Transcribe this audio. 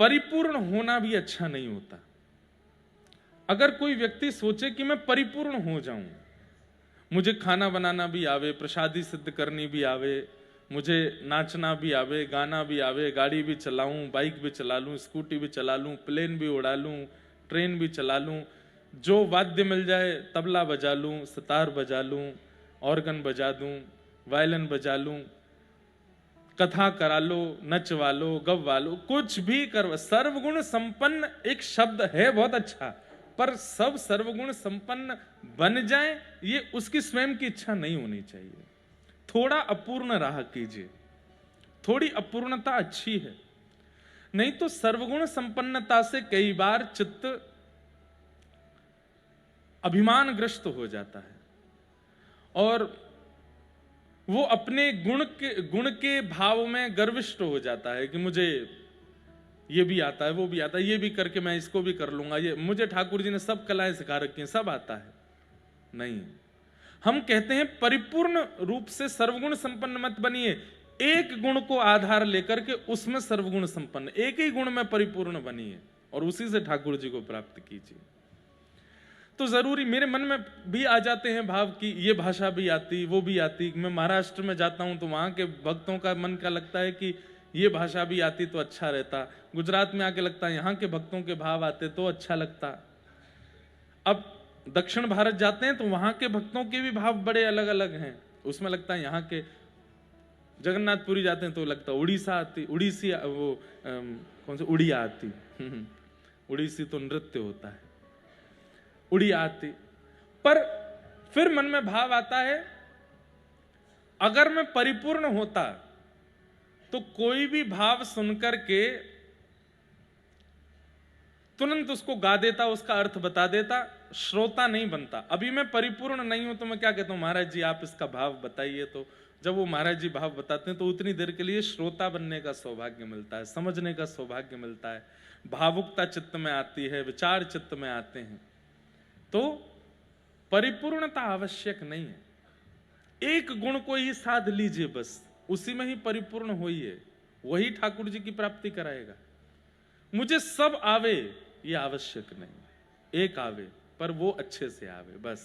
परिपूर्ण होना भी अच्छा नहीं होता। अगर कोई व्यक्ति सोचे कि मैं परिपूर्ण हो जाऊं, मुझे खाना बनाना भी आवे, प्रसादी सिद्ध करनी भी आवे, मुझे नाचना भी आवे, गाना भी आवे, गाड़ी भी चलाऊं, बाइक भी चला लूं, स्कूटी भी चला लूं, प्लेन भी उड़ा लूं, ट्रेन भी चला लूं, जो वाद्य मिल जाए तबला बजा लूं, सितार बजा लूं, ऑर्गन बजा दूं, वायलिन बजा लूं, कथा करा लो, नचवा लो, गवा लो, कुछ भी करो। सर्वगुण संपन्न एक शब्द है बहुत अच्छा, पर सब सर्वगुण संपन्न बन जाए ये उसकी स्वयं की इच्छा नहीं होनी चाहिए। थोड़ा अपूर्ण रहा कीजिए, थोड़ी अपूर्णता अच्छी है। नहीं तो सर्वगुण संपन्नता से कई बार चित्त अभिमानग्रस्त हो जाता है और वो अपने गुण के भाव में गर्विष्ठ हो जाता है कि मुझे ये भी आता है, वो भी आता है, ये भी करके मैं इसको भी कर लूंगा, ये मुझे ठाकुर जी ने सब कलाएं सिखा रखी हैं, सब आता है। नहीं, हम कहते हैं परिपूर्ण रूप से सर्वगुण संपन्न मत बनिए, एक गुण को आधार लेकर के उसमें सर्वगुण संपन्न, एक ही गुण में परिपूर्ण बनिए और उसी से ठाकुर जी को प्राप्त कीजिए। तो जरूरी मेरे मन में भी आ जाते हैं भाव कि ये भाषा भी आती, वो भी आती। मैं महाराष्ट्र में जाता हूं तो वहां के भक्तों का मन का लगता है कि ये भाषा भी आती तो अच्छा रहता। गुजरात में आके लगता है यहाँ के भक्तों के भाव आते तो अच्छा लगता। अब दक्षिण भारत जाते हैं तो वहां के भक्तों के भी भाव बड़े अलग अलग हैं, उसमें लगता है यहाँ के। जगन्नाथपुरी जाते हैं तो लगता है उड़ीसा आती, उड़ीसी वो कौन सी उड़िया आती उड़ीसी तो नृत्य होता है, उड़िया आती। पर फिर मन में भाव आता है, अगर मैं परिपूर्ण होता तो कोई भी भाव सुनकर के तुरंत उसको गा देता, उसका अर्थ बता देता, श्रोता नहीं बनता। अभी मैं परिपूर्ण नहीं हूं तो मैं क्या कहता हूं, महाराज जी आप इसका भाव बताइए। तो जब वो महाराज जी भाव बताते हैं तो उतनी देर के लिए श्रोता बनने का सौभाग्य मिलता है, समझने का सौभाग्य मिलता है, भावुकता चित्त में आती है, विचार चित्त में आते हैं। तो परिपूर्णता आवश्यक नहीं है, एक गुण को ही साध लीजिए, बस उसी में ही परिपूर्ण होइए, वही ठाकुर जी की प्राप्ति कराएगा। मुझे सब आवे ये आवश्यक नहीं, एक आवे पर वो अच्छे से आवे बस।